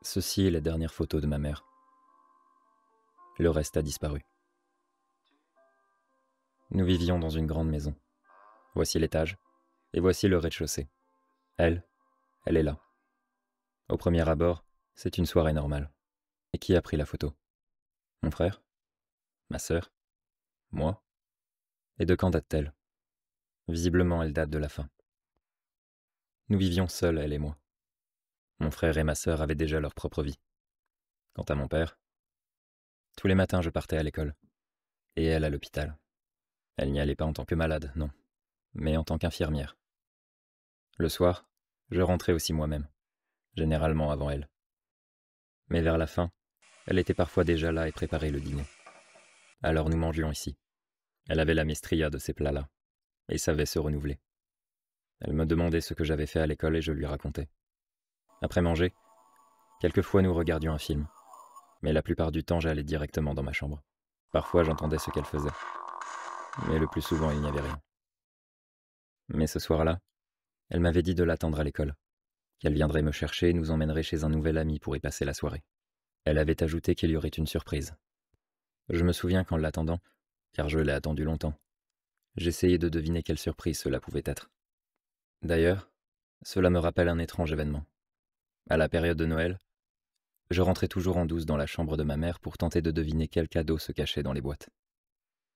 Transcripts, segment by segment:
Ceci est la dernière photo de ma mère. Le reste a disparu. Nous vivions dans une grande maison. Voici l'étage, et voici le rez-de-chaussée. Elle est là. Au premier abord, c'est une soirée normale. Et qui a pris la photo? Mon frère? Ma sœur? Moi? Et de quand date-t-elle? Visiblement, elle date de la fin. Nous vivions seuls, elle et moi. Mon frère et ma sœur avaient déjà leur propre vie. Quant à mon père, tous les matins je partais à l'école, et elle à l'hôpital. Elle n'y allait pas en tant que malade, non, mais en tant qu'infirmière. Le soir, je rentrais aussi moi-même, généralement avant elle. Mais vers la fin, elle était parfois déjà là et préparait le dîner. Alors nous mangions ici. Elle avait la maestria de ces plats-là, et savait se renouveler. Elle me demandait ce que j'avais fait à l'école et je lui racontais. Après manger, quelquefois nous regardions un film, mais la plupart du temps j'allais directement dans ma chambre. Parfois j'entendais ce qu'elle faisait, mais le plus souvent il n'y avait rien. Mais ce soir-là, elle m'avait dit de l'attendre à l'école, qu'elle viendrait me chercher et nous emmènerait chez un nouvel ami pour y passer la soirée. Elle avait ajouté qu'il y aurait une surprise. Je me souviens qu'en l'attendant, car je l'ai attendu longtemps, j'essayais de deviner quelle surprise cela pouvait être. D'ailleurs, cela me rappelle un étrange événement. À la période de Noël, je rentrais toujours en douce dans la chambre de ma mère pour tenter de deviner quel cadeau se cachait dans les boîtes.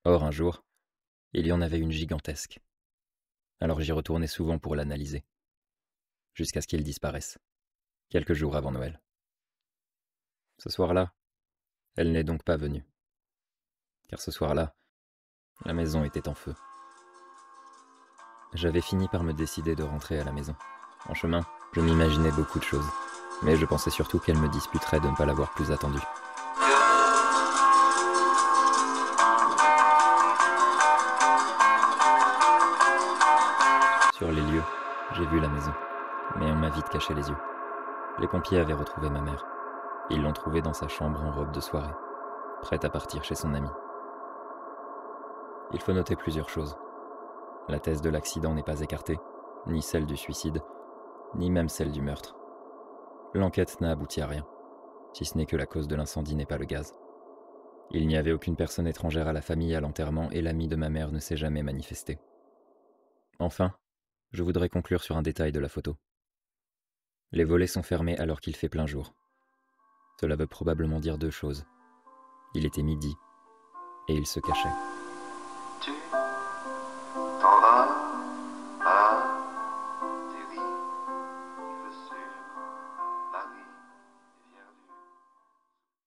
Or, un jour, il y en avait une gigantesque. Alors j'y retournais souvent pour l'analyser, jusqu'à ce qu'il disparaisse, quelques jours avant Noël. Ce soir-là, elle n'est donc pas venue. Car ce soir-là, la maison était en feu. J'avais fini par me décider de rentrer à la maison. En chemin, je m'imaginais beaucoup de choses, mais je pensais surtout qu'elle me disputerait de ne pas l'avoir plus attendue. Sur les lieux, j'ai vu la maison, mais on m'a vite caché les yeux. Les pompiers avaient retrouvé ma mère. Ils l'ont trouvée dans sa chambre en robe de soirée, prête à partir chez son ami. Il faut noter plusieurs choses. La thèse de l'accident n'est pas écartée, ni celle du suicide, ni même celle du meurtre. L'enquête n'a abouti à rien, si ce n'est que la cause de l'incendie n'est pas le gaz. Il n'y avait aucune personne étrangère à la famille à l'enterrement et l'ami de ma mère ne s'est jamais manifesté. Enfin, je voudrais conclure sur un détail de la photo. Les volets sont fermés alors qu'il fait plein jour. Cela veut probablement dire deux choses. Il était midi et il se cachait.